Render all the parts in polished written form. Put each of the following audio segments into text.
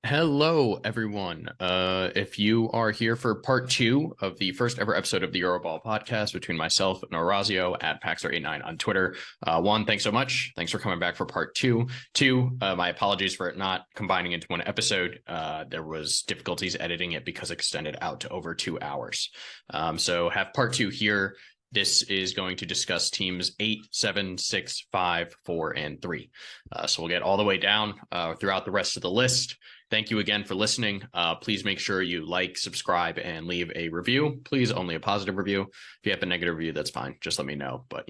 Hello, everyone. If you are here for part two of the first ever episode of the Euroball Podcast between myself and Orazio at Paxer89 on Twitter, one, thanks so much. Thanks for coming back for part two. Two, my apologies for it not combining into one episode. There was difficulties editing it because it extended out to over 2 hours. So have part two here. This is going to discuss teams 8, 7, 6, 5, 4, and 3. So we'll get all the way down throughout the rest of the list. Thank you again for listening. Please make sure you like, subscribe, and leave a review. Please, only a positive review. If you have a negative review, that's fine. Just let me know. But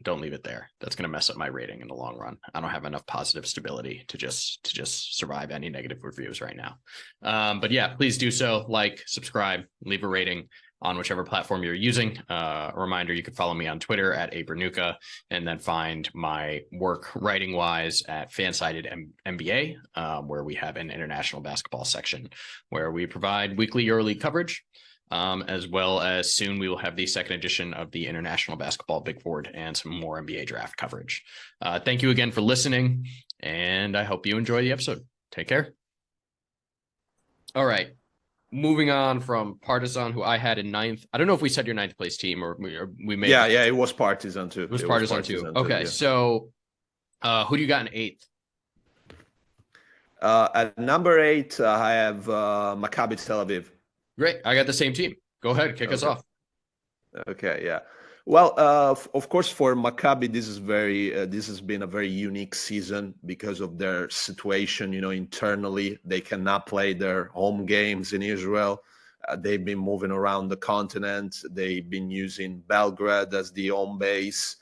don't leave it there. That's going to mess up my rating in the long run. I don't have enough positive stability to just survive any negative reviews right now. But yeah, please do so. Like, subscribe, leave a rating on whichever platform you're using. A reminder, you can follow me on Twitter at Bernucca, and then find my work writing wise at Fansided NBA, where we have an international basketball section where we provide weekly EuroLeague coverage, as well as soon we will have the second edition of the International Basketball Big Board and some more NBA draft coverage. Thank you again for listening, and I hope you enjoy the episode. Take care. All right. Moving on from Partizan, who I had in ninth. I don't know if we said your ninth place team or we made. Yeah, it was Partizan too. It was Partizan too. Okay, yeah. So who do you got in eighth? At number 8, I have Maccabi Tel Aviv. Great. I got the same team. Go ahead, kick us off. Okay, yeah. Well, of course, for Maccabi, this has been a very unique season because of their situation. Internally, they cannot play their home games in Israel. They've been moving around the continent. They've been using Belgrade as the home base,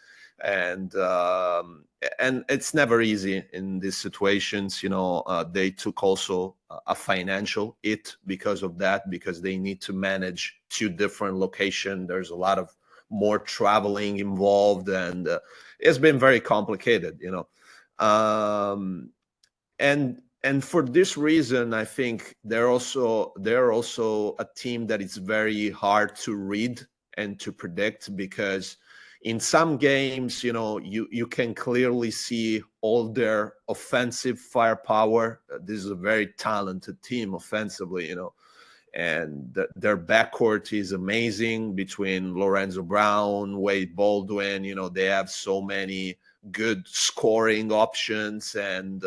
and it's never easy in these situations. They took also a financial hit because of that, because they need to manage 2 different locations. There's a lot of more traveling involved, and it's been very complicated, and for this reason, I think they're also a team that is very hard to read and to predict, because in some games, you can clearly see all their offensive firepower. This is a very talented team offensively, and their backcourt is amazing between Lorenzo Brown, Wade Baldwin. They have so many good scoring options, and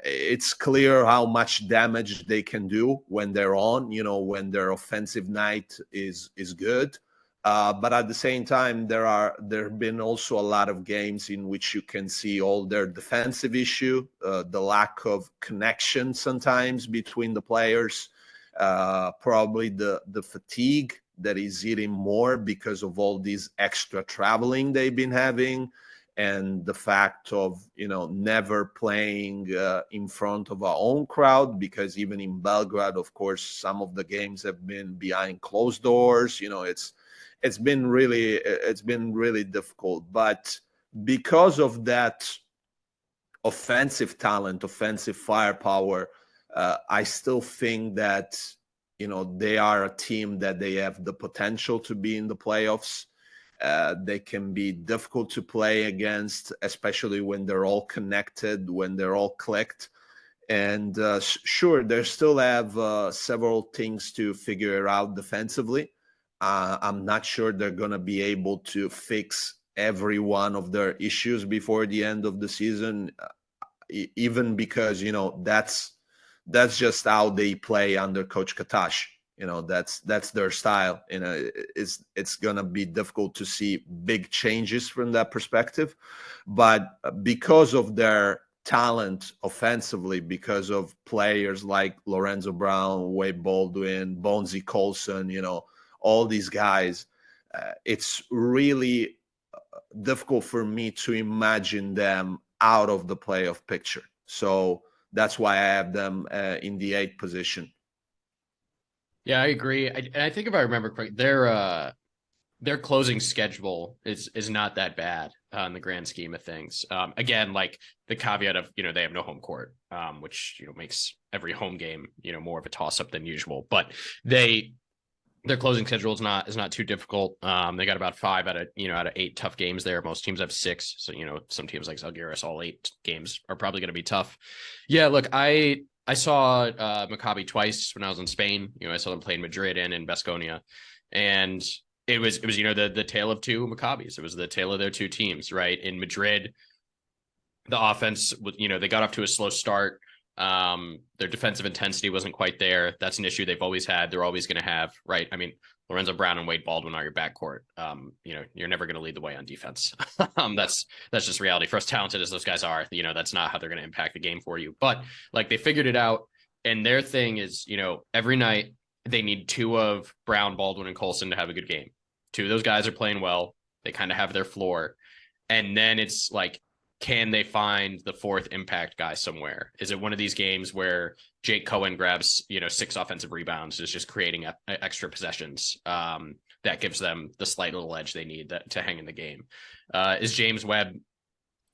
it's clear how much damage they can do when they're on, when their offensive night is good. But at the same time, there have been also a lot of games in which you can see all their defensive issue, the lack of connection sometimes between the players, probably the fatigue that is eating more because of all these extra traveling they've been having, and the fact of never playing in front of our own crowd, because even in Belgrade, of course, some of the games have been behind closed doors. It's been really difficult. But because of that offensive talent, offensive firepower, I still think that they are a team that they have the potential to be in the playoffs. They can be difficult to play against, especially when they're all connected, when they're all clicked. And sure, they still have several things to figure out defensively. I'm not sure they're going to be able to fix every one of their issues before the end of the season, even because, that's just how they play under Coach Katash. That's their style. It's gonna be difficult to see big changes from that perspective, but because of their talent offensively, because of players like Lorenzo Brown, Wade Baldwin, Bonzi Colson, all these guys, it's really difficult for me to imagine them out of the playoff picture. So that's why I have them in the 8th position. Yeah, I agree. I think if I remember correctly, their closing schedule is not that bad in the grand scheme of things. Again, like the caveat of they have no home court, which makes every home game more of a toss up than usual. But their closing schedule is not too difficult. They got about 5 out of 8 tough games there. Most teams have 6. So, some teams like Zalgiris, all 8 games are probably going to be tough. Yeah, look, I I saw Maccabi twice when I was in Spain. I saw them play in Madrid and in Baskonia, and it was the tale of two Maccabis. It was the tale of their two teams, right? In Madrid, the offense, they got off to a slow start. Their defensive intensity wasn't quite there. That's an issue they've always had. They're always going to have, right? I mean, Lorenzo Brown and Wade Baldwin are your backcourt. You're never going to lead the way on defense. That's just reality. For as talented as those guys are, that's not how they're going to impact the game for you. But like, they figured it out, and their thing is, every night they need two of Brown, Baldwin, and Colson to have a good game. Two of those guys are playing well. They kind of have their floor, and then it's like, can they find the fourth impact guy somewhere? Is it one of these games where Jake Cohen grabs, 6 offensive rebounds, is just creating extra possessions that gives them the slight little edge they need to hang in the game? Is James Webb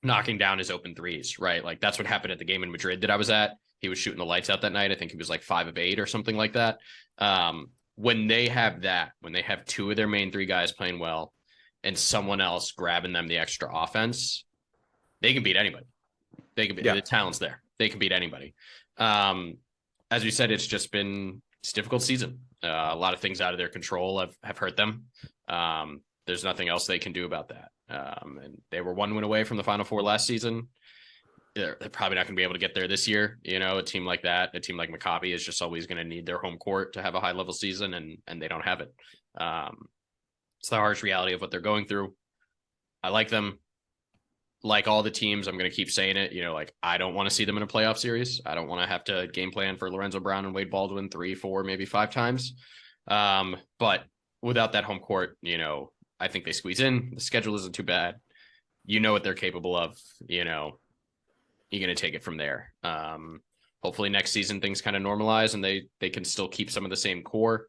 knocking down his open threes, right? Like, that's what happened at the game in Madrid that I was at. He was shooting the lights out that night. I think he was like 5 of 8 or something like that. When they have that, when they have 2 of their main 3 guys playing well and someone else grabbing them the extra offense, they can beat anybody. They can beat the talent's there. They can beat anybody. As we said, it's a difficult season. A lot of things out of their control have hurt them. There's nothing else they can do about that. And they were 1 win away from the Final Four last season. They're probably not going to be able to get there this year. A team like that, a team like Maccabi, is just always going to need their home court to have a high level season, and they don't have it. It's the harsh reality of what they're going through. I like them. Like all the teams, I'm going to keep saying it, I don't want to see them in a playoff series. I don't want to have to game plan for Lorenzo Brown and Wade Baldwin 3, 4, maybe 5 times. But without that home court, I think they squeeze in. The schedule isn't too bad. What they're capable of, you're going to take it from there. Hopefully next season things kind of normalize and they can still keep some of the same core.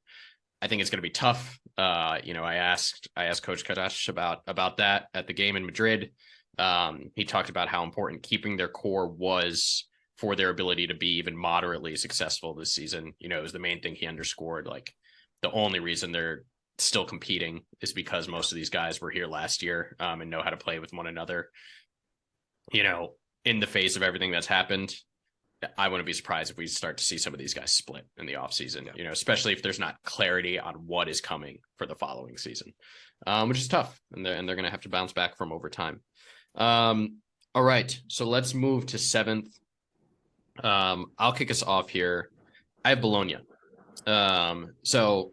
I think it's going to be tough. I asked Coach Kadash about that at the game in Madrid. He talked about how important keeping their core was for their ability to be even moderately successful this season. It was the main thing he underscored. Like, the only reason they're still competing is because most of these guys were here last year and know how to play with one another. In the face of everything that's happened, I wouldn't be surprised if we start to see some of these guys split in the offseason, especially if there's not clarity on what is coming for the following season, which is tough. And they're going to have to bounce back from over time. All right, so let's move to 7th. I'll kick us off here. I have Bologna. So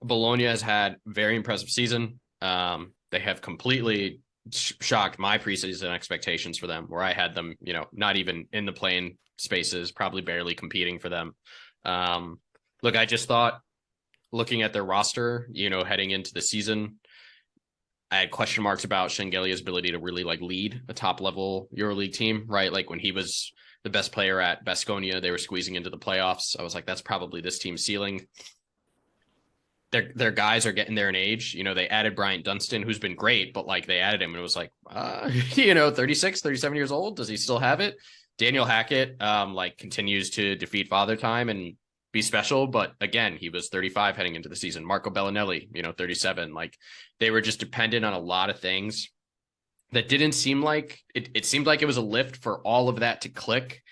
Bologna has had very impressive season. They have completely shocked my preseason expectations for them, where I had them, not even in the playing spaces, probably barely competing for them. Look, I just thought, looking at their roster, heading into the season, I had question marks about Shengelia's ability to really lead a top level EuroLeague team, right? Like, when he was the best player at Baskonia, they were squeezing into the playoffs. I was like, that's probably this team's ceiling. Their guys are getting there in age. They added Bryant Dunstan, who's been great, but they added him and it was like, 36, 37 years old. Does he still have it? Daniel Hackett, continues to defeat Father Time and be special, but again, he was 35 heading into the season. Marco Bellinelli, 37. They were just dependent on a lot of things that didn't seem like it seemed like it was a lift for all of that to click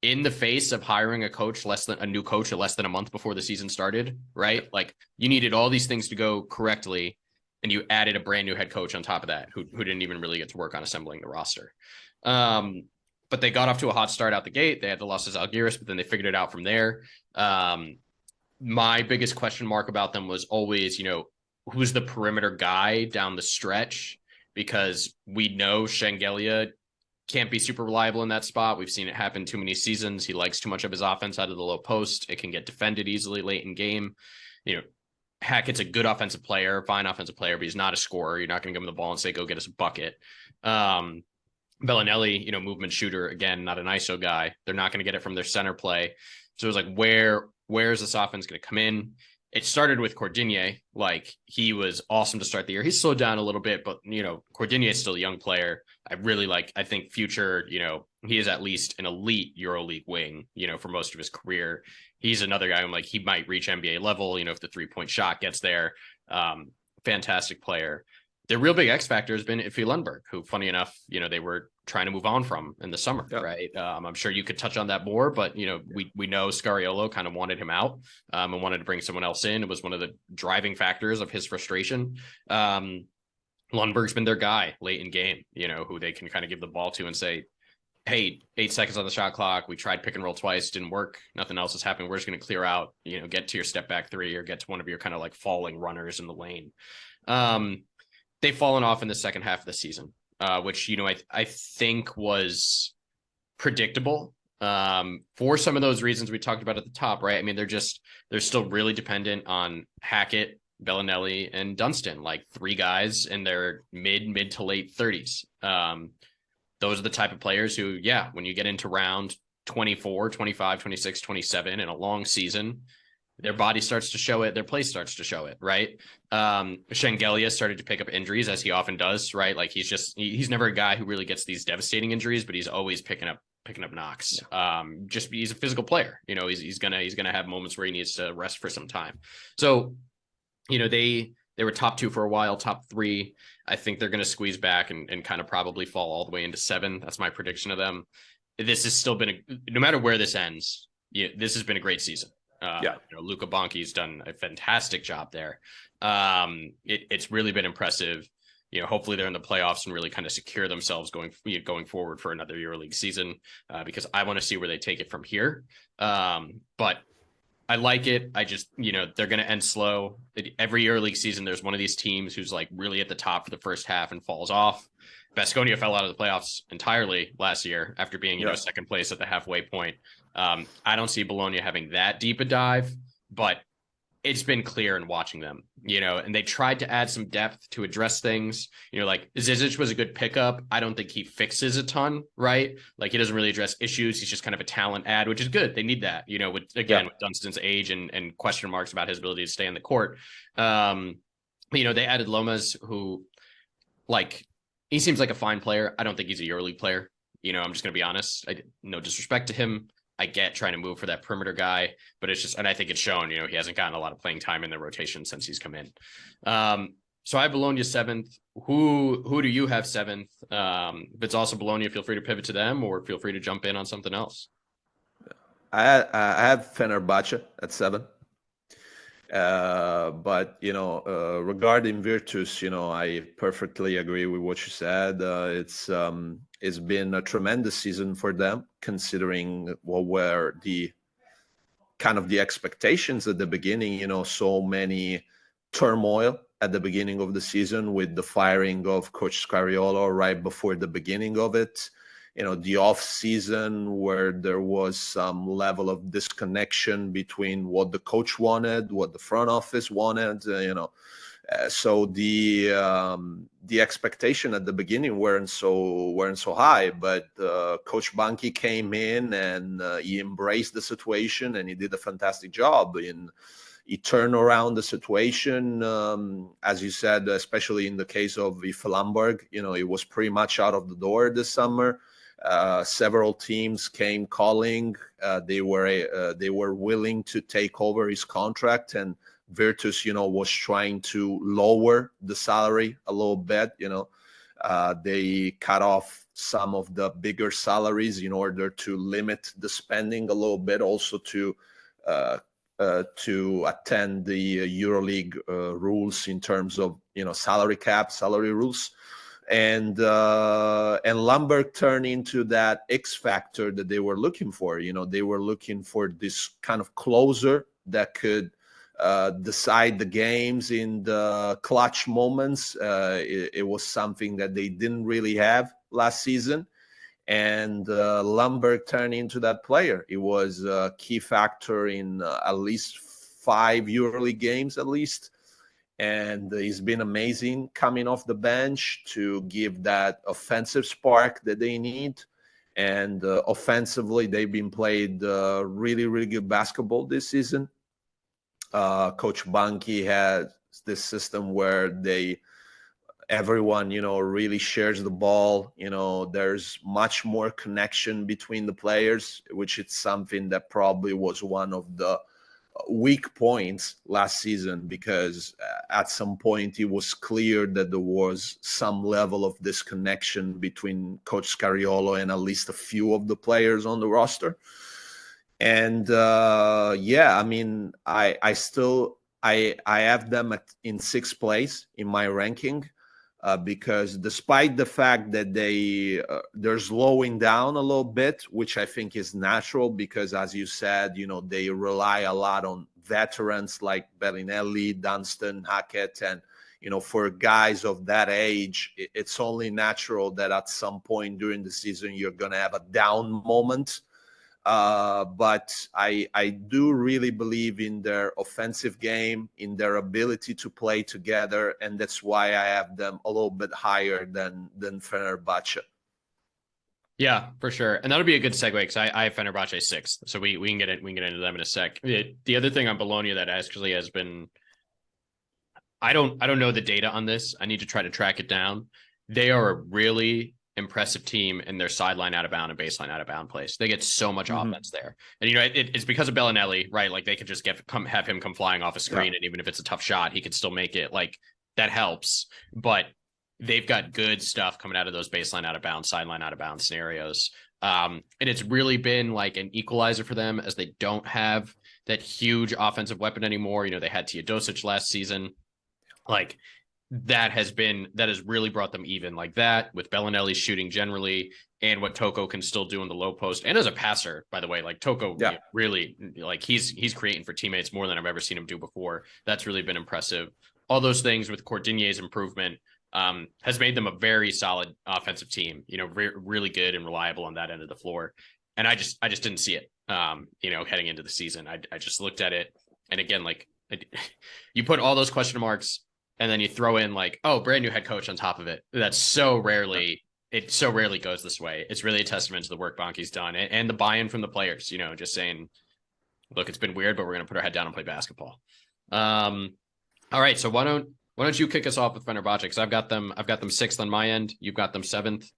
in the face of hiring a new coach less than a month before the season started, right? Like, you needed all these things to go correctly, and you added a brand new head coach on top of that who didn't even really get to work on assembling the roster. But they got off to a hot start out the gate. They had the losses Algiris, but then they figured it out from there. My biggest question mark about them was always, who's the perimeter guy down the stretch? Because we know Shengelia can't be super reliable in that spot. We've seen it happen too many seasons. He likes too much of his offense out of the low post. It can get defended easily late in game. Hackett's a good offensive player, fine offensive player, but he's not a scorer. You're not going to give him the ball and say, go get us a bucket. Bellinelli, movement shooter, again, not an ISO guy. They're not going to get it from their center play. So it was like, where is this offense going to come in? It started with Cordigne. He was awesome to start the year. He slowed down a little bit, but, Cordigne is still a young player. I think future, he is at least an elite EuroLeague wing, for most of his career. He's another guy who he might reach NBA level, if the 3-point shot gets there. Fantastic player. their real big X factor has been Iffy Lundberg, who, funny enough, they were trying to move on from in the summer, right? I'm sure you could touch on that more, but we know Scariolo kind of wanted him out and wanted to bring someone else in. It was one of the driving factors of his frustration. Lundberg's been their guy late in game, who they can kind of give the ball to and say, hey, 8 seconds on the shot clock. We tried pick and roll twice, didn't work. Nothing else is happening. We're just going to clear out, get to your step back three or get to one of your kind of like falling runners in the lane. They've fallen off in the second half of the season, which, I think was predictable for some of those reasons we talked about at the top, right? I mean, they're still really dependent on Hackett, Bellinelli, and Dunstan, like 3 guys in their mid to late 30s. Those are the type of players who, when you get into round 24, 25, 26, 27 in a long season, their body starts to show it. Their play starts to show it, right? Shengelia started to pick up injuries, as he often does, right? Like he's never a guy who really gets these devastating injuries, but he's always picking up knocks. He's a physical player. He's gonna have moments where he needs to rest for some time. So, they were top 2 for a while, top 3. I think they're going to squeeze back and kind of probably fall all the way into 7. That's my prediction of them. This has still been, no matter where this ends, this has been a great season. Luca Bonchi's done a fantastic job there. It's really been impressive. Hopefully they're in the playoffs and really kind of secure themselves going forward for another EuroLeague season, because I want to see where they take it from here. But I like it. I just, they're going to end slow. Every EuroLeague season, there's one of these teams who's like really at the top for the first half and falls off. Baskonia fell out of the playoffs entirely last year after being, second place at the halfway point. I don't see Bologna having that deep a dive, but it's been clear in watching them, and they tried to add some depth to address things, like Zizic was a good pickup. I don't think he fixes a ton, right? Like he doesn't really address issues. He's just kind of a talent add, which is good. They need that, with Dunstan's age and question marks about his ability to stay on the court. They added Lomas, who he seems like a fine player. I don't think he's a EuroLeague player. I'm just going to be honest. No disrespect to him. I get trying to move for that perimeter guy, but it's just, and I think it's shown, he hasn't gotten a lot of playing time in the rotation since he's come in. So I have Bologna 7th. Who do you have 7th? If it's also Bologna, feel free to pivot to them or feel free to jump in on something else. I have Fenerbahce at 7. But regarding Virtus, I perfectly agree with what you said. It's been a tremendous season for them, considering what were the kind of the expectations at the beginning. So many turmoil at the beginning of the season with the firing of Coach Scariolo right before the beginning of it. The off season where there was some level of disconnection between what the coach wanted, what the front office wanted, so the expectation at the beginning weren't so high, but Coach Banchi came in and he embraced the situation and he did a fantastic job. He turned around the situation, as you said, especially in the case of Lamberg. It was pretty much out of the door this summer. Several teams came calling. They were willing to take over his contract, and Virtus, was trying to lower the salary a little bit. They cut off some of the bigger salaries in order to limit the spending a little bit, also to attend the EuroLeague rules in terms of salary cap, salary rules. And Lundberg turned into that X factor that they were looking for. They were looking for this kind of closer that could decide the games in the clutch moments. It was something that they didn't really have last season. And Lundberg turned into that player. It was a key factor in at least 5 EuroLeague games at least. And he's been amazing coming off the bench to give that offensive spark that they need. And offensively, they've been played really, really good basketball this season. Coach Banchi has this system where everyone, really shares the ball. There's much more connection between the players, which is something that probably was one of the weak points last season, because at some point it was clear that there was some level of disconnection between Coach Scariolo and at least a few of the players on the roster. And I mean, I still I have them in sixth place in my ranking. Because despite the fact that they're slowing down a little bit, which I think is natural, because as you said, they rely a lot on veterans like Bellinelli, Dunstan, Hackett, and for guys of that age, it's only natural that at some point during the season you're going to have a down moment. But I do really believe in their offensive game, in their ability to play together, and that's why I have them a little bit higher than Fenerbahce. Yeah, for sure. And that'll be a good segue, because I have Fenerbahce sixth. So we can get into them in a sec. The other thing on Bologna that actually has been, I don't know the data on this. I need to try to track it down. They are a really impressive team in their sideline out of bound and baseline out of bound plays. They get so much offense there. And it's because of Bellinelli, right? Like, they could just have him come flying off a screen, and even if it's a tough shot, he could still make it. Like, that helps. But they've got good stuff coming out of those baseline out of bounds, sideline out of bounds scenarios. And it's really been like an equalizer for them, as they don't have that huge offensive weapon anymore. They had Teodosic last season. Like, that has really brought them even, like that, with Bellinelli shooting generally, and what Toko can still do in the low post. And as a passer, by the way, like, Toko really, like, he's creating for teammates more than I've ever seen him do before. That's really been impressive. All those things with Cordinier's improvement has made them a very solid offensive team, really good and reliable on that end of the floor. And I just didn't see it, heading into the season. I just looked at it. And again, like, you put all those question marks, and then you throw in like, oh, brand new head coach on top of it. It so rarely goes this way. It's really a testament to the work Bonke's done, and the buy-in from the players, just saying, look, it's been weird, but we're going to put our head down and play basketball. All right. So why don't you kick us off with Fenerbahce? Because I've got them sixth on my end. You've got them seventh.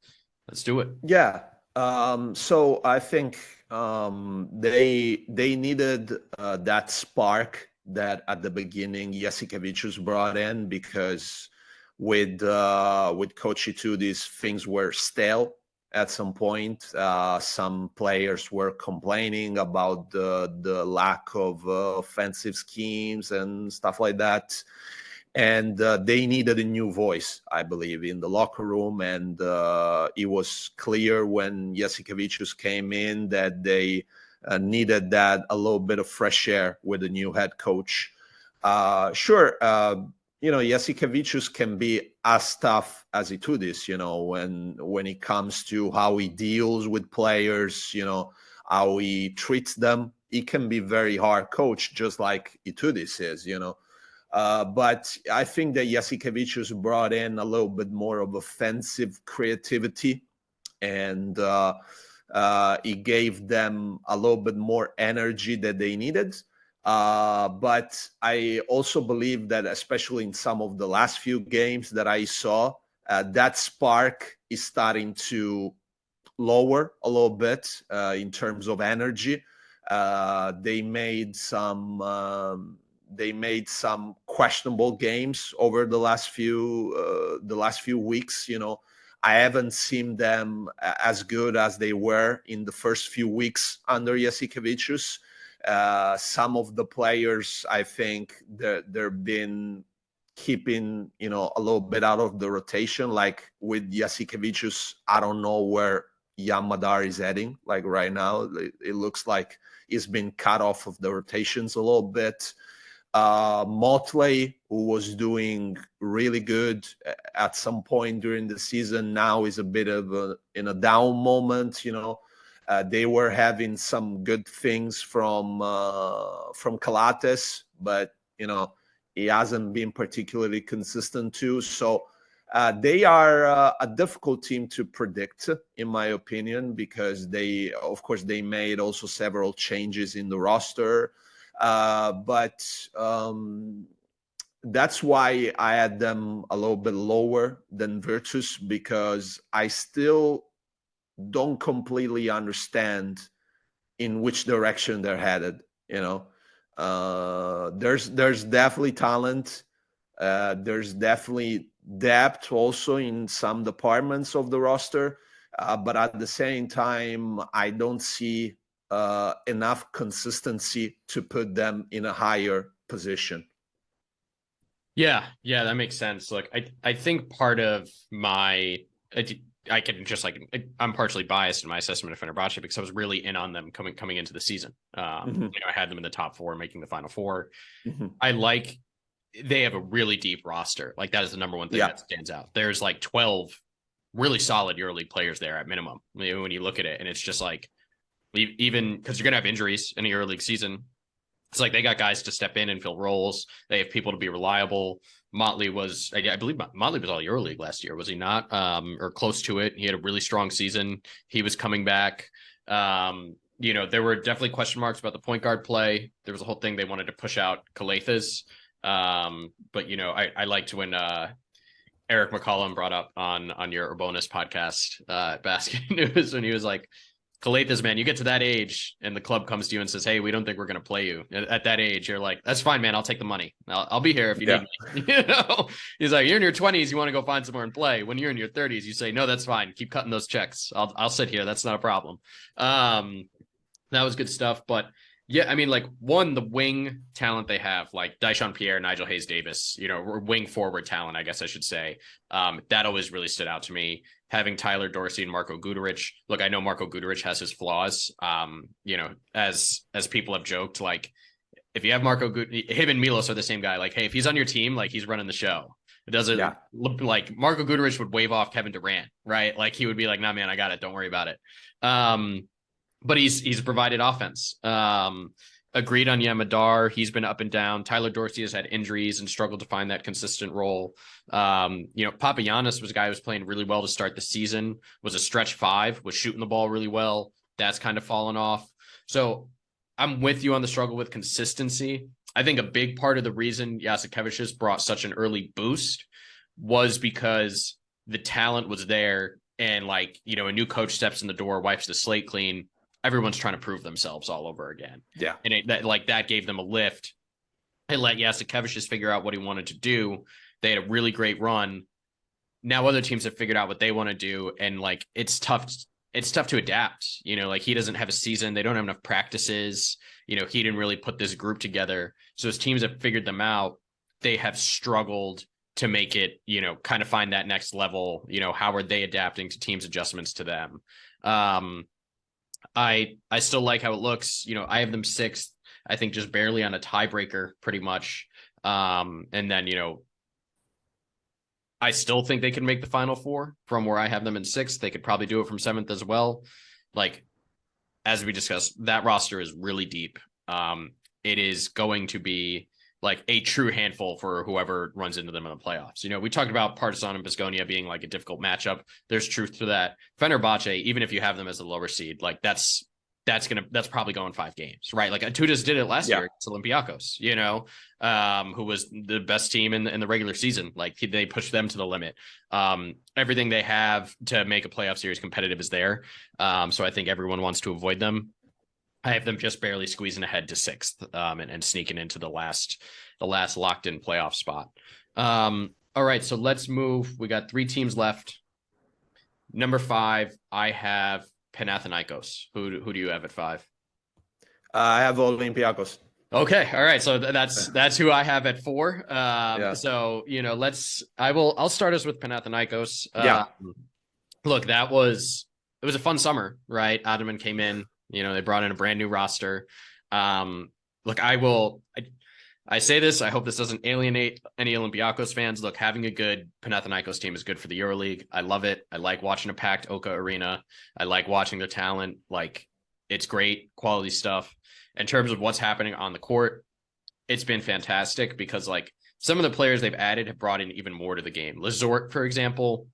Let's do it. Yeah. So I think they needed that spark that at the beginning Jasikevicius brought in, because with Cauchi too, these things were stale at some point. Some players were complaining about the lack of offensive schemes and stuff like that. And they needed a new voice, I believe, in the locker room. And it was clear when Jasikevicius came in that they needed that a little bit of fresh air with a new head coach. Sure, Jasikevicius can be as tough as Itudis, when it comes to how he deals with players, how he treats them. He can be very hard coach, just like Itudis is, but I think that Jasikevicius brought in a little bit more of offensive creativity, and he gave them a little bit more energy that they needed. But I also believe that, especially in some of the last few games that I saw, that spark is starting to lower a little bit in terms of energy. They made some questionable games over the last few weeks. I haven't seen them as good as they were in the first few weeks under Jasikevicius. Some of the players, I think, they've been keeping, a little bit out of the rotation. Like with Jasikevicius, I don't know where Jan Madar is heading. Like right now, it looks like he's been cut off of the rotations a little bit. Motley, who was doing really good at some point during the season, now is a bit of in a down moment. They were having some good things from Calates, but he hasn't been particularly consistent too. So they are a difficult team to predict, in my opinion, because they made also several changes in the roster. But that's why I had them a little bit lower than Virtus, because I still don't completely understand in which direction they're headed. There's definitely talent. There's definitely depth also in some departments of the roster. But at the same time, I don't see enough consistency to put them in a higher position. Yeah, that makes sense. Look, I think part of I can just I'm partially biased in my assessment of Fenerbahce because I was really in on them coming into the season. I had them in the top 4, making the final 4. They have a really deep roster. Like that is the number one thing that stands out. There's like 12 really solid EuroLeague players there at minimum. When you look at it, and it's just like, even because you're gonna have injuries in the EuroLeague season, it's like they got guys to step in and fill roles. They have people to be reliable. Motley was, I believe Motley was all EuroLeague last year, was he not? Or close to it. He had a really strong season. He was coming back. There were definitely question marks about the point guard play. There was a whole thing they wanted to push out Calathes. But I liked when Eric McCollum brought up on your bonus podcast BasketNews when he was like, Calathes, man, you get to that age and the club comes to you and says, hey, we don't think we're going to play you. At that age, you're like, that's fine, man. I'll take the money. I'll be here if you need me. He's like, you're in your 20s. You want to go find somewhere and play. When you're in your 30s, you say, no, that's fine. Keep cutting those checks. I'll sit here. That's not a problem. That was good stuff. But yeah, I mean, like, the wing talent they have, like Dyson Pierre, Nigel Hayes Davis, wing forward talent, I guess I should say. That always really stood out to me. Having Tyler Dorsey and Marko Guduric. Look, I know Marko Guduric has his flaws. As people have joked, like, if you have him and Milos are the same guy. Like, hey, if he's on your team, like, he's running the show. It doesn't look like Marko Guduric would wave off Kevin Durant, right? Like, he would be like, nah, man, I got it. Don't worry about it. But he's provided offense. Agreed on Yamadar. He's been up and down. Tyler Dorsey has had injuries and struggled to find that consistent role. Papagiannis was a guy who was playing really well to start the season, was a stretch 5, was shooting the ball really well. That's kind of fallen off. So I'm with you on the struggle with consistency. I think a big part of the reason Jasikevičius brought such an early boost was because the talent was there, and a new coach steps in the door, wipes the slate clean. Everyone's trying to prove themselves all over again. Yeah. And that gave them a lift. It let Jasikevičius figure out what he wanted to do. They had a really great run. Now other teams have figured out what they want to do. And it's tough to adapt. He doesn't have a season. They don't have enough practices. He didn't really put this group together. So as teams have figured them out, they have struggled to make it, kind of find that next level. How are they adapting to teams' adjustments to them? I still like how it looks. I have them 6th, I think, just barely on a tiebreaker pretty much. And then, I still think they can make the final 4 from where I have them in 6th. They could probably do it from 7th as well. As we discussed, that roster is really deep. It is going to be a true handful for whoever runs into them in the playoffs. We talked about Partizan and Baskonia being a difficult matchup. There's truth to that. Fenerbahce, even if you have them as a lower seed, that's probably going 5 games, right? Atudas did it last year against Olympiacos, who was the best team in the regular season. They pushed them to the limit. Everything they have to make a playoff series competitive is there. So I think everyone wants to avoid them. I have them just barely squeezing ahead to 6th and sneaking into the last locked in playoff spot. All right, so let's move. We got 3 teams left. Number 5, I have Panathinaikos. Who do you have at 5? I have Olympiacos. Okay, all right. So that's who I have at 4. So I'll start us with Panathinaikos. Look, it was a fun summer, right? Ataman came in. They brought in a brand new roster. Look, I say this, I hope this doesn't alienate any Olympiacos fans. Look, having a good Panathinaikos team is good for the EuroLeague. I love it. I like watching a packed Oka arena. I like watching their talent. It's great quality stuff. In terms of what's happening on the court, it's been fantastic because some of the players they've added have brought in even more to the game. Lazort, for example,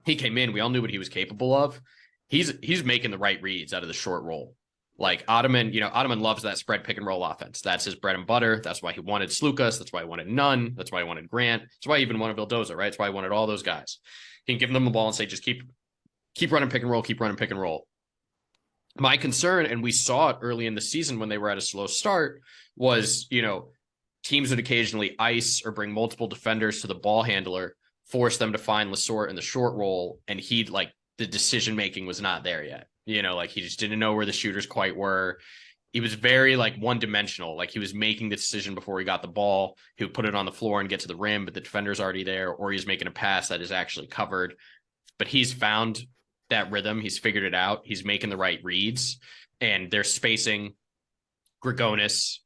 he came in, we all knew what he was capable of. He's making the right reads out of the short roll. Ataman loves that spread pick and roll offense. That's his bread and butter. That's why he wanted Slukas. That's why he wanted Nunn. That's why he wanted Grant. That's why he even wanted Vildoza, right? That's why he wanted all those guys. He can give them the ball and say, just keep running pick and roll, keep running pick and roll. My concern, and we saw it early in the season when they were at a slow start, was, teams would occasionally ice or bring multiple defenders to the ball handler, force them to find Lessort in the short roll, and the decision making was not there yet. He just didn't know where the shooters quite were. He was very one dimensional. He was making the decision before he got the ball. He would put it on the floor and get to the rim, but the defender's already there, or he's making a pass that is actually covered. But he's found that rhythm. He's figured it out. He's making the right reads, and they're spacing. Grigonis,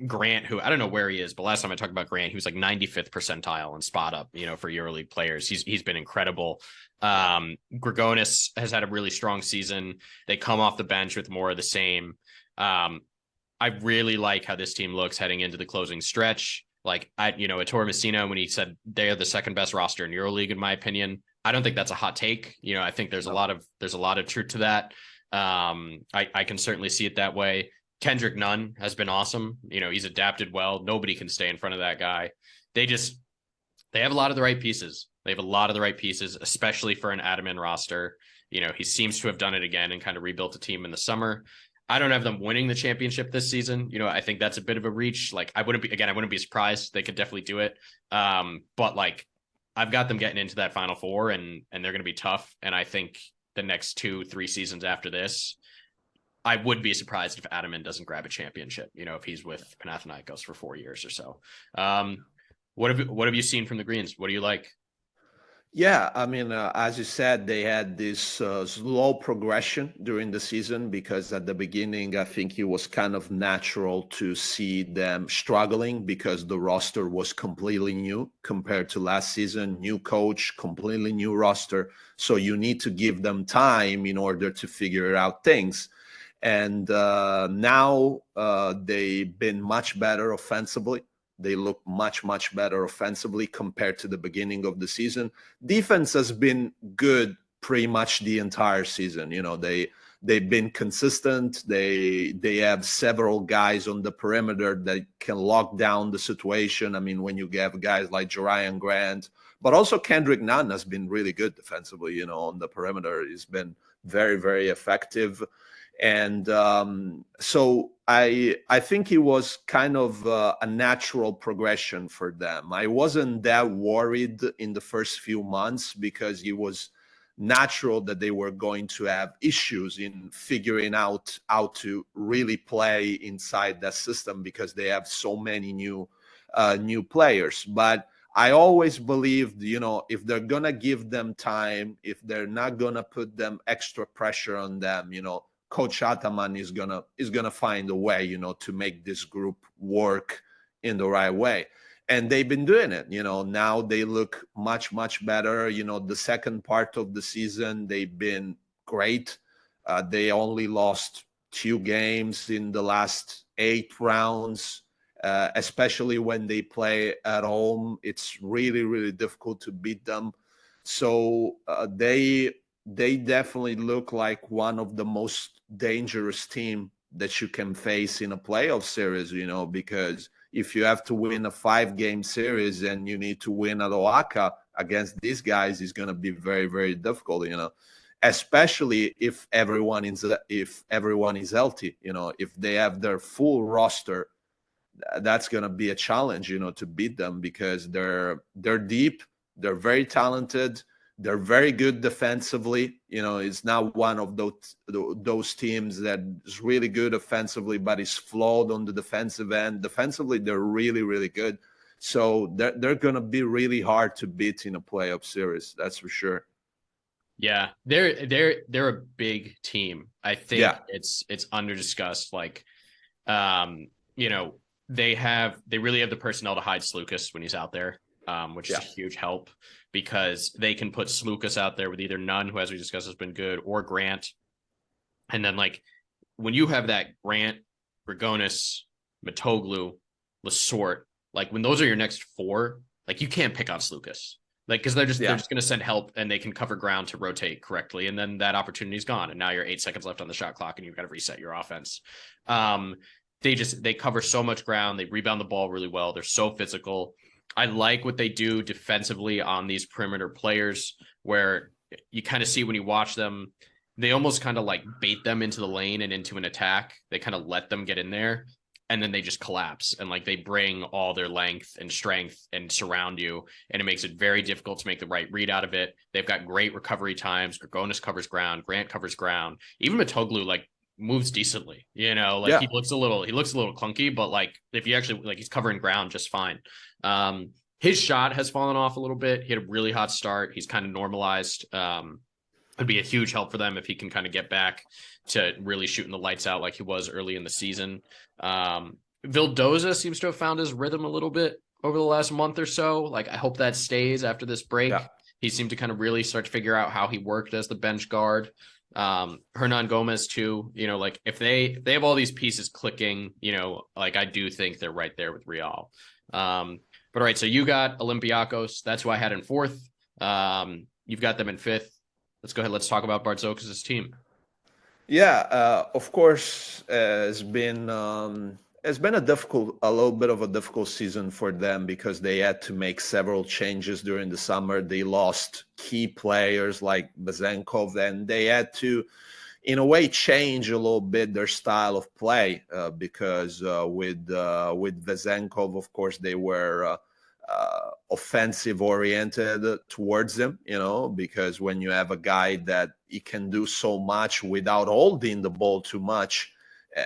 Grant, who I don't know where he is, but last time I talked about Grant, he was 95th percentile in spot up, for EuroLeague players. He's been incredible. Grigonis has had a really strong season. They come off the bench with more of the same. I really like how this team looks heading into the closing stretch. Ettore Messina, when he said they're the second best roster in EuroLeague, in my opinion, I don't think that's a hot take. I think there's a lot of truth to that. I can certainly see it that way. Kendrick Nunn has been awesome. He's adapted well. Nobody can stay in front of that guy. They have a lot of the right pieces. They have a lot of the right pieces, especially for an Ataman roster. He seems to have done it again and kind of rebuilt a team in the summer. I don't have them winning the championship this season. I think that's a bit of a reach. I wouldn't be surprised. They could definitely do it. But I've got them getting into that Final Four, and they're going to be tough. And I think the next 2-3 seasons after this, I would be surprised if Ataman doesn't grab a championship, if he's with Panathinaikos for 4 years or so. What have you seen from the Greens? What do you like? Yeah, I mean, as you said, they had this slow progression during the season because at the beginning, I think it was kind of natural to see them struggling because the roster was completely new compared to last season. New coach, completely new roster. So you need to give them time in order to figure out things. And now they've been much better offensively. They look much, much better offensively compared to the beginning of the season. Defense has been good pretty much the entire season. They've been consistent. They have several guys on the perimeter that can lock down the situation. I mean, when you have guys like Jerian Grant, but also Kendrick Nunn has been really good defensively, on the perimeter. He's been very, very effective. And so I think it was kind of a natural progression for them. I wasn't that worried in the first few months because it was natural that they were going to have issues in figuring out how to really play inside that system because they have so many new players. But I always believed, if they're going to give them time, if they're not going to put them extra pressure on them, Coach Ataman is gonna find a way, to make this group work in the right way. And they've been doing it. Now they look much, much better. The second part of the season, they've been great. They only lost 2 games in the last 8 rounds, especially when they play at home. It's really, really difficult to beat them. So they definitely look like one of the most dangerous team that you can face in a playoff series, because if you have to win a 5-game series and you need to win at Oaxaca against these guys, is going to be very, very difficult, especially if everyone is healthy, if they have their full roster, that's going to be a challenge, to beat them because they're deep, they're very talented. They're very good defensively. It's not one of those teams that is really good offensively, but is flawed on the defensive end. Defensively, they're really, really good. So they're going to be really hard to beat in a playoff series. That's for sure. Yeah, they're a big team. I think it's underdiscussed. They really have the personnel to hide Slukas when he's out there, which is a huge help. Because they can put Slukas out there with either Nunn, who, as we discussed, has been good, or Grant. And then, when you have that Grant, Grigonis, Mitoglu, Lessort, when those are your next 4, you can't pick on Slukas. Because they're just going to send help and they can cover ground to rotate correctly. And then that opportunity is gone. And now you're 8 seconds left on the shot clock and you've got to reset your offense. They cover so much ground. They rebound the ball really well. They're so physical. I like what they do defensively on these perimeter players where you kind of see when you watch them, they almost kind of like bait them into the lane and into an attack. They kind of let them get in there, and then they just collapse, and like they bring all their length and strength and surround you, and it makes it very difficult to make the right read out of it. They've got great recovery times. Grigonis covers ground, Grant covers ground, even Matoglu like moves decently, like Yeah. he looks a little clunky, but like if you actually like, he's covering ground just fine. His shot has fallen off a little bit. He had a really hot start. He's kind of normalized. It'd be a huge help for them if he can kind of get back to really shooting the lights out like he was early in the season. Vildoza seems to have found his rhythm a little bit over the last month or so. Like, I hope that stays after this break. Yeah. He seemed to kind of really start to figure out how he worked as the bench guard. Hernan Gomez too, like if they have all these pieces clicking, like I do think they're right there with Real. But all right, so you got Olympiacos. That's who I had in fourth. You've got them in fifth. Let's go ahead. Let's talk about Bartzokas' team. Yeah, of course, it's been a little bit of a difficult season for them because they had to make several changes during the summer. They lost key players like Bezenkov, and they had to, in a way, change a little bit their style of play because with Bezenkov, of course, they were offensive oriented towards him, because when you have a guy that he can do so much without holding the ball too much,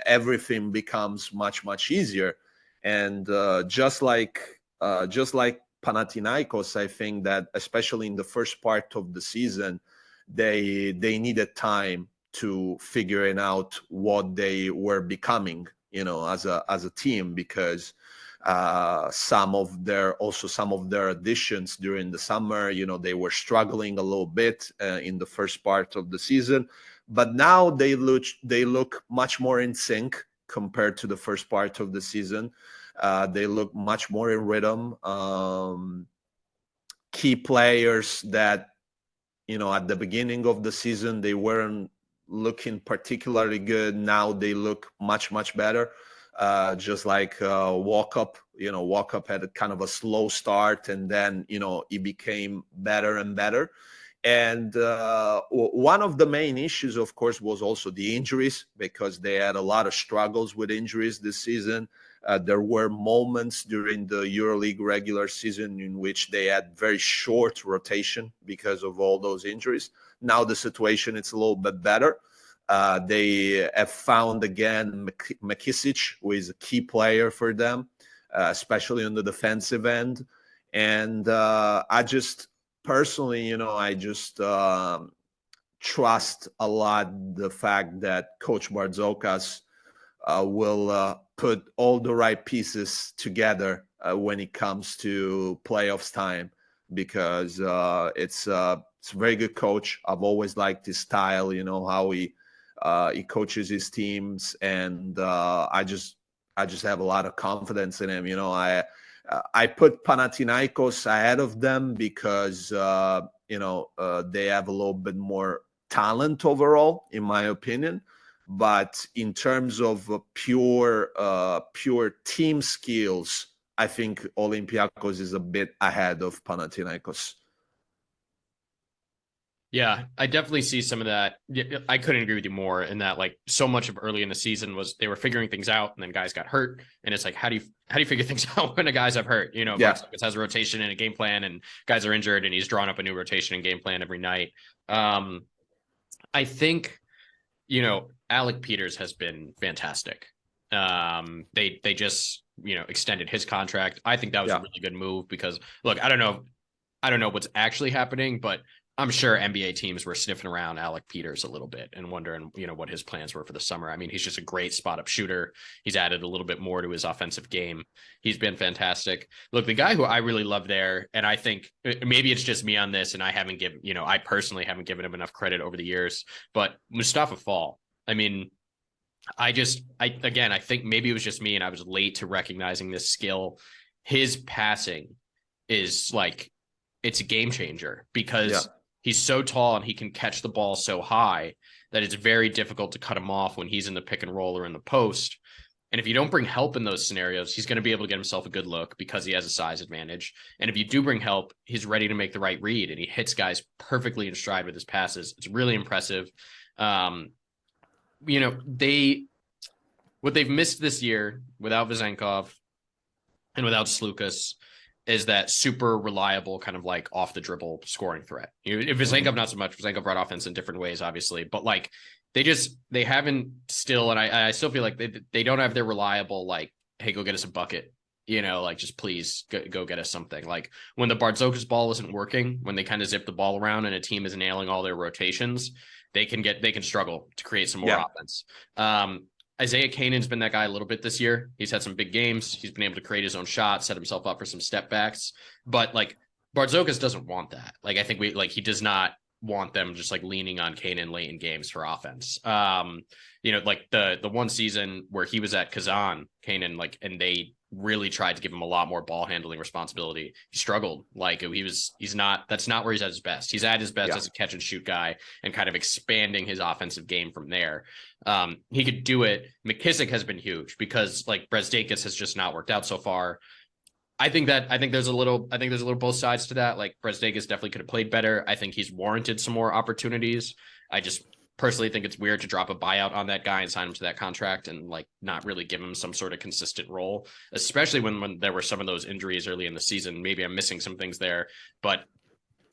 everything becomes much easier. And just like Panathinaikos, I think that especially in the first part of the season, they needed time to figuring out what they were becoming, as a team, because some of their additions during the summer, they were struggling a little bit in the first part of the season, but now they look much more in sync compared to the first part of the season. They look much more in rhythm. Key players that at the beginning of the season they weren't looking particularly good, now they look much better. Just like Walkup had a kind of a slow start, and then he became better and better. And one of the main issues, of course, was also the injuries, because they had a lot of struggles with injuries this season. There were moments during the EuroLeague regular season in which they had very short rotation because of all those injuries. Now the situation is a little bit better. They have found again McKissic, who is a key player for them, especially on the defensive end. And I just personally, I just trust a lot the fact that Coach Bartzokas will put all the right pieces together when it comes to playoffs time, because it's a very good coach. I've always liked his style, how he coaches his teams, and I just have a lot of confidence in him. I put Panathinaikos ahead of them because they have a little bit more talent overall, in my opinion. But in terms of pure team skills, I think Olympiacos is a bit ahead of Panathinaikos. Yeah, I definitely see some of that. I couldn't agree with you more in that, like, so much of early in the season was they were figuring things out, and then guys got hurt, and it's like, how do you figure things out when a guys have hurt? Yeah. Bartzokas has a rotation and a game plan, and guys are injured, and he's drawn up a new rotation and game plan every night. I think, Alec Peters has been fantastic. They just extended his contract. I think that was a really good move because, look, I don't know what's actually happening, but I'm sure NBA teams were sniffing around Alec Peters a little bit and wondering, what his plans were for the summer. I mean, he's just a great spot up shooter. He's added a little bit more to his offensive game. He's been fantastic. Look, the guy who I really love there, and I think maybe it's just me on this, and I personally haven't given him enough credit over the years, but Mustafa Fall. I mean, I think maybe it was just me and I was late to recognizing this skill. His passing is like, it's a game changer because he's so tall and he can catch the ball so high that it's very difficult to cut him off when he's in the pick and roll or in the post. And if you don't bring help in those scenarios, he's going to be able to get himself a good look because he has a size advantage. And if you do bring help, he's ready to make the right read, and he hits guys perfectly in stride with his passes. It's really impressive. You know, what they've missed this year without Vezenkov and without Slukas is that super reliable kind of like off the dribble scoring threat. You know, if Vezenkov, not so much. Vezenkov brought offense in different ways, obviously, but like they haven't still, and I still feel like they don't have their reliable, like, hey, go get us a bucket. You know, like, just please go get us something. Like when the Bartzokas ball isn't working, when they kind of zip the ball around and a team is nailing all their rotations, they can struggle to create some more offense. Isaiah Kanan's been that guy a little bit this year. He's had some big games. He's been able to create his own shot, set himself up for some step backs. But like Bartzokas doesn't want that. Like, I think he does not want them just like leaning on Kanan late in games for offense. You know, like the one season where he was at Kazan, Kanan, like, and they really tried to give him a lot more ball handling responsibility. He struggled. Like that's not where he's at his best. He's at his best as a catch and shoot guy and kind of expanding his offensive game from there. He could do it. McKissick has been huge because like Brezdeikis has just not worked out so far. I think there's a little both sides to that. Like Brezdeikis definitely could have played better. I think he's warranted some more opportunities. I just personally think it's weird to drop a buyout on that guy and sign him to that contract and like not really give him some sort of consistent role, especially when there were some of those injuries early in the season. Maybe I'm missing some things there, but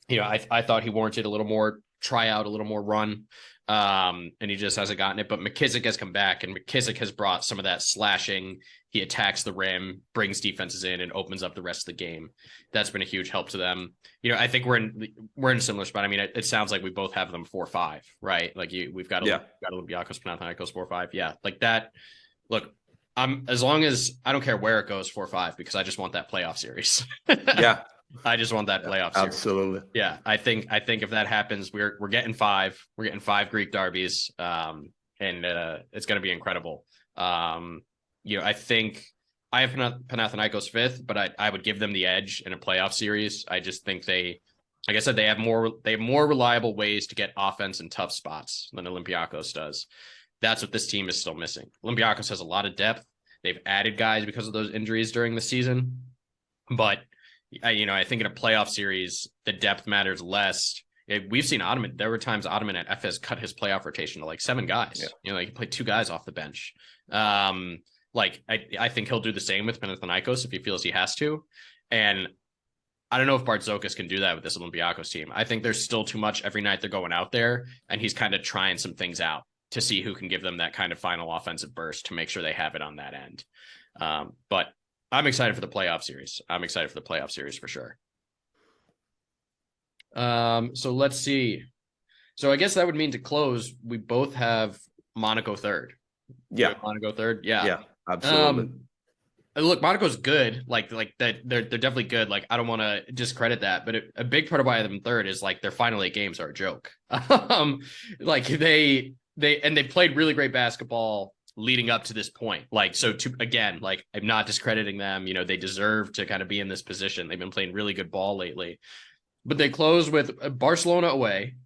you know, I thought he warranted a little more tryout, a little more run. And he just hasn't gotten it. But McKissick has come back, and McKissick has brought some of that slashing. He attacks the rim, brings defenses in, and opens up the rest of the game. That's been a huge help to them. You know, I think we're in a similar spot. I mean, it sounds like we both have them 4-5, right? Like we've got Olympiacos, Panathinaikos 4-5. Yeah, like that. Look, as long as I don't care where it goes 4-5 because I just want that playoff series. Yeah. I just want that playoff series. Absolutely. Yeah, I think if that happens, we're getting 5. We're getting 5 Greek derbies, and it's going to be incredible. You know, I think I have Panathinaikos 5th, but I would give them the edge in a playoff series. I just think like I said, they have more reliable ways to get offense in tough spots than Olympiacos does. That's what this team is still missing. Olympiacos has a lot of depth. They've added guys because of those injuries during the season, but I think in a playoff series, the depth matters less. We've seen Ottoman. There were times Ottoman at FS cut his playoff rotation to like 7 guys. Yeah. You know, like he played 2 guys off the bench. Like I think he'll do the same with Panathinaikos if he feels he has to. And I don't know if Bartzokas can do that with this Olympiacos team. I think there's still too much every night they're going out there, and he's kind of trying some things out to see who can give them that kind of final offensive burst to make sure they have it on that end. But I'm excited for the playoff series. I'm excited for the playoff series for sure. So let's see. So I guess that would mean to close, we both have Monaco 3rd. Yeah. Monaco 3rd. Yeah. Yeah, absolutely. Look, Monaco's good. Like that, they're definitely good. Like, I don't want to discredit that, but a big part of why I'm 3rd is like their final 8 games are a joke. Like they played really great basketball leading up to this point. Like, so again, like, I'm not discrediting them. You know, they deserve to kind of be in this position. They've been playing really good ball lately, but they close with Barcelona away,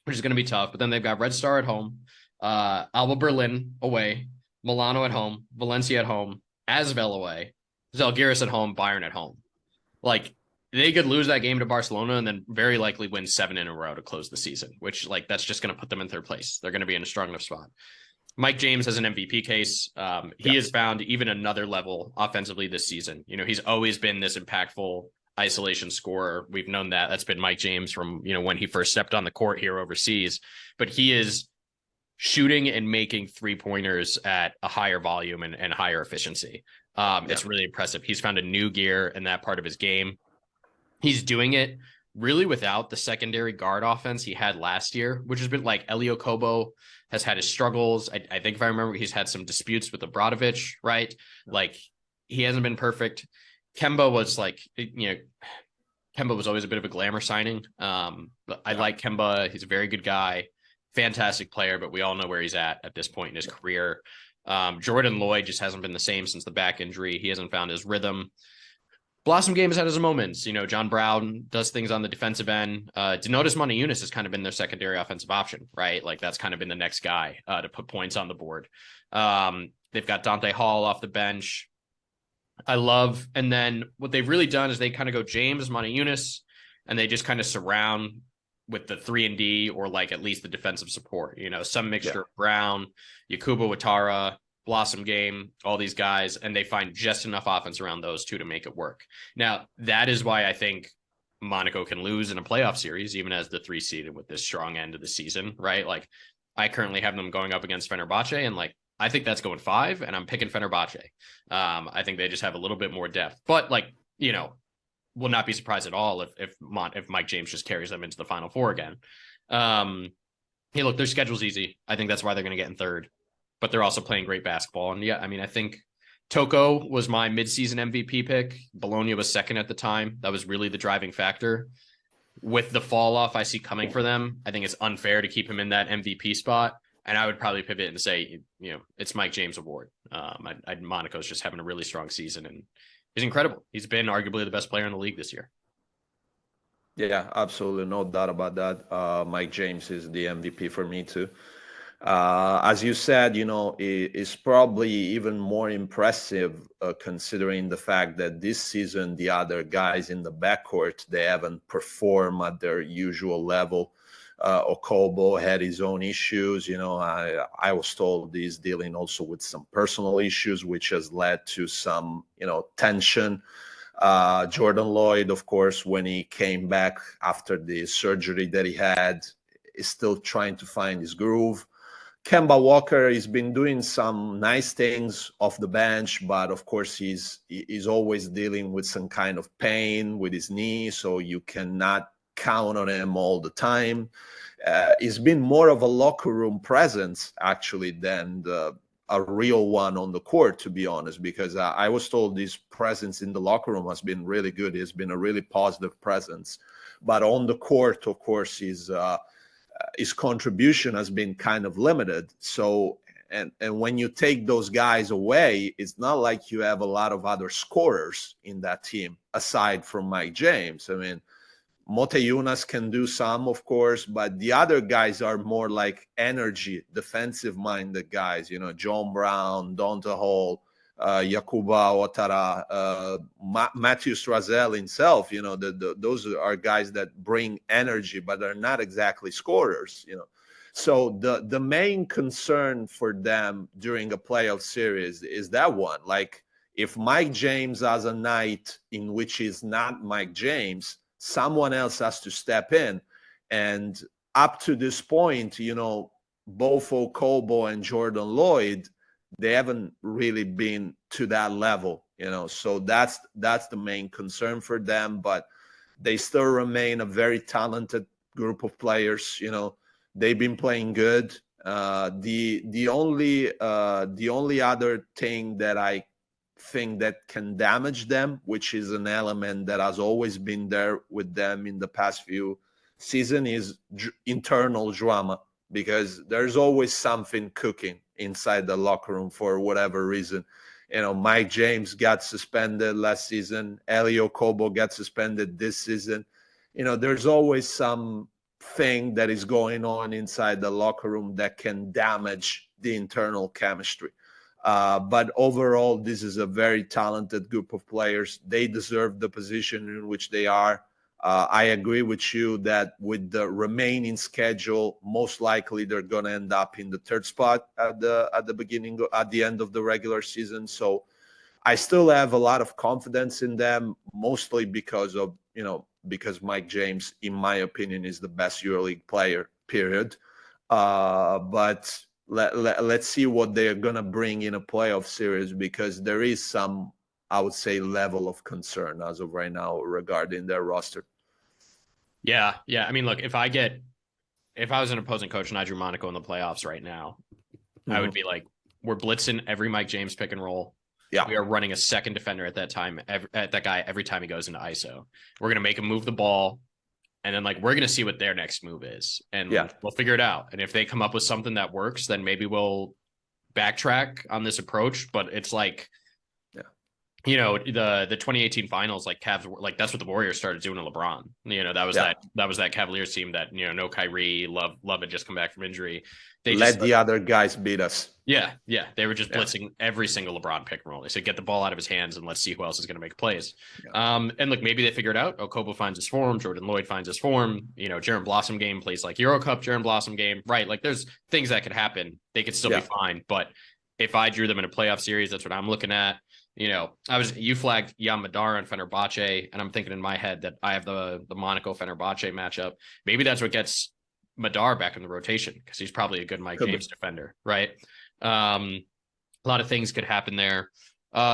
which is going to be tough. But then they've got Red Star at home, Alba Berlin away, Milano at home, Valencia at home, Asvel away, Zalgiris at home, Bayern at home. Like, they could lose that game to Barcelona and then very likely win 7 in a row to close the season, which, like, that's just going to put them in 3rd place. They're going to be in a strong enough spot. Mike James has an MVP case. He has found even another level offensively this season. You know, he's always been this impactful isolation scorer. We've known that. That's been Mike James from, you know, when he first stepped on the court here overseas. But he is shooting and making 3-pointers at a higher volume and higher efficiency. It's really impressive. He's found a new gear in that part of his game. He's doing it really without the secondary guard offense he had last year, which has been like Elio Kobo has had his struggles. I think if I remember, he's had some disputes with Obradovic, right? Like, he hasn't been perfect. Kemba was like, you know, Kemba was always a bit of a glamour signing. But I like Kemba. He's a very good guy, fantastic player, but we all know where he's at this point in his career. Jordan Lloyd just hasn't been the same since the back injury. He hasn't found his rhythm. Blossom Game has had his moments. You know, John Brown does things on the defensive end. Donatas Moniunas has kind of been their secondary offensive option, right? Like, that's kind of been the next guy to put points on the board. They've got Dante Hall off the bench. And then what they've really done is they kind of go James, Moniunas, and they just kind of surround with the 3-and-D or like at least the defensive support, some mixture of Brown, Yakuba Watara, Blossom Game, all these guys, and they find just enough offense around those two to make it work. Now, that is why I think Monaco can lose in a playoff series, even as the 3 seeded with this strong end of the season, right? Like, I currently have them going up against Fenerbahce, and like, I think that's going 5, and I'm picking Fenerbahce. I think they just have a little bit more depth, but like, will not be surprised at all if Mike James just carries them into the Final Four again. Hey, look, their schedule's easy. I think that's why they're going to get in 3rd, but they're also playing great basketball. And yeah, I mean, I think Toko was my midseason MVP pick. Bologna was 2nd at the time. That was really the driving factor. With the fall off I see coming for them, I think it's unfair to keep him in that MVP spot. And I would probably pivot and say, it's Mike James' award. Monaco's just having a really strong season, and he's incredible. He's been arguably the best player in the league this year. Yeah, absolutely. No doubt about that. Mike James is the MVP for me too. As you said, it's probably even more impressive considering the fact that this season, the other guys in the backcourt, they haven't performed at their usual level. Okobo had his own issues. I was told he's dealing also with some personal issues, which has led to some, tension. Jordan Lloyd, of course, when he came back after the surgery that he had, is still trying to find his groove. Kemba Walker has been doing some nice things off the bench, but of course he's always dealing with some kind of pain with his knee, so you cannot count on him all the time. He's been more of a locker room presence actually than a real one on the court, to be honest, because I was told his presence in the locker room has been really good. He's been a really positive presence, but on the court, of course, his contribution has been kind of limited. So, and when you take those guys away, it's not like you have a lot of other scorers in that team aside from Mike James. I mean, Motiejunas can do some, of course, but the other guys are more like energy, defensive-minded guys. John Brown, Donta Hall, Yakuba Ouattara, Matthew Strazel himself. Those are guys that bring energy, but they're not exactly scorers. So the main concern for them during a playoff series is that one. Like, if Mike James has a night in which he's not Mike James, someone else has to step in. And up to this point, both Okobo and Jordan Lloyd, they haven't really been to that level, so that's the main concern for them. But they still remain a very talented group of players. They've been playing good. The only other thing that I think that can damage them, which is an element that has always been there with them in the past few seasons, is internal drama, because there's always something cooking inside the locker room for whatever reason. Mike James got suspended last season. Eli Okobo got suspended this season. There's always some thing that is going on inside the locker room that can damage the internal chemistry. But overall, this is a very talented group of players. They deserve the position in which they are. I agree with you that with the remaining schedule, most likely they're going to end up in the 3rd spot at the end of the regular season. So I still have a lot of confidence in them, mostly because Mike James, in my opinion, is the best EuroLeague player, period. But let's see what they're going to bring in a playoff series, because there is some, I would say, level of concern as of right now regarding their roster. Yeah. I mean, look, if I was an opposing coach and I drew Monaco in the playoffs right now, I would be like, we're blitzing every Mike James pick and roll. Yeah, we are running a second defender at that time, at that guy every time he goes into ISO. We're going to make him move the ball. And then, we're going to see what their next move is. And we'll figure it out. And if they come up with something that works, then maybe we'll backtrack on this approach. But it's the 2018 finals, like Cavs were like, that's what the Warriors started doing to LeBron. That was that Cavaliers team that, no Kyrie, Love had just come back from injury. They Let just the other guys beat us. Yeah. They were just blitzing every single LeBron pick and roll. They said, get the ball out of his hands and let's see who else is going to make plays. Yeah. And look, maybe they figured out, Kobo finds his form, Jordan Lloyd finds his form, Jaren Blossom game plays like Euro Cup, Jaren Blossom game, right? Like there's things that could happen. They could still be fine. But if I drew them in a playoff series, that's what I'm looking at. You flagged Yam Madar and Fenerbahce, and I'm thinking in my head that I have the Monaco Fenerbahce matchup. Maybe that's what gets Madar back in the rotation, because he's probably a good Mike James defender, right? A lot of things could happen there.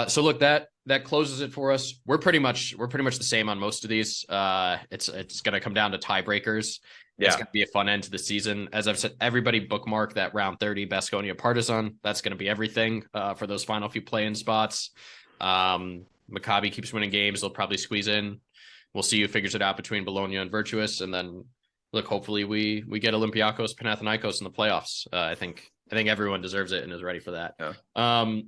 So look, that closes it for us. We're pretty much the same on most of these. It's going to come down to tiebreakers. It's going to be a fun end to the season. As I've said, everybody bookmark that round 30 Baskonia Partizan. That's going to be everything for those final few play-in spots. Maccabi keeps winning games. They'll probably squeeze in. We'll see who figures it out between Bologna and Virtuous. And then, look, hopefully we get Olympiacos, Panathinaikos in the playoffs. I think everyone deserves it and is ready for that. Yeah.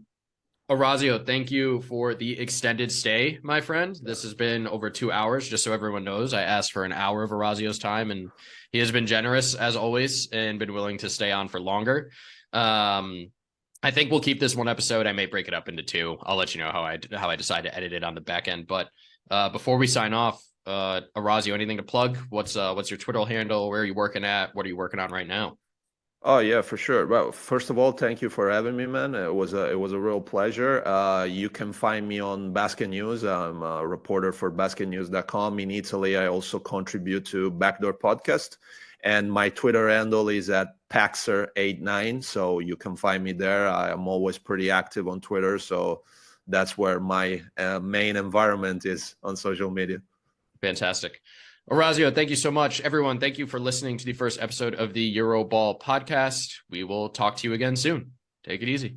Orazio, thank you for the extended stay, my friend. This has been over 2 hours, just so everyone knows. I asked for an hour of Orazio's time, and he has been generous, as always, and been willing to stay on for longer. I think we'll keep this one episode. I may break it up into two. I'll let you know how I decide to edit it on the back end. But before we sign off, Orazio, anything to plug? What's your Twitter handle? Where are you working at? What are you working on right now? Oh yeah, for sure. Well, first of all, thank you for having me, man. It was a real pleasure. You can find me on BasketNews. I'm a reporter for BasketNews.com in Italy. I also contribute to Backdoor Podcast, and my Twitter handle is at Paxer89. So you can find me there. I am always pretty active on Twitter, so that's where my main environment is on social media. Fantastic. Orazio, thank you so much. Everyone, thank you for listening to the first episode of the Euroball podcast. We will talk to you again soon. Take it easy.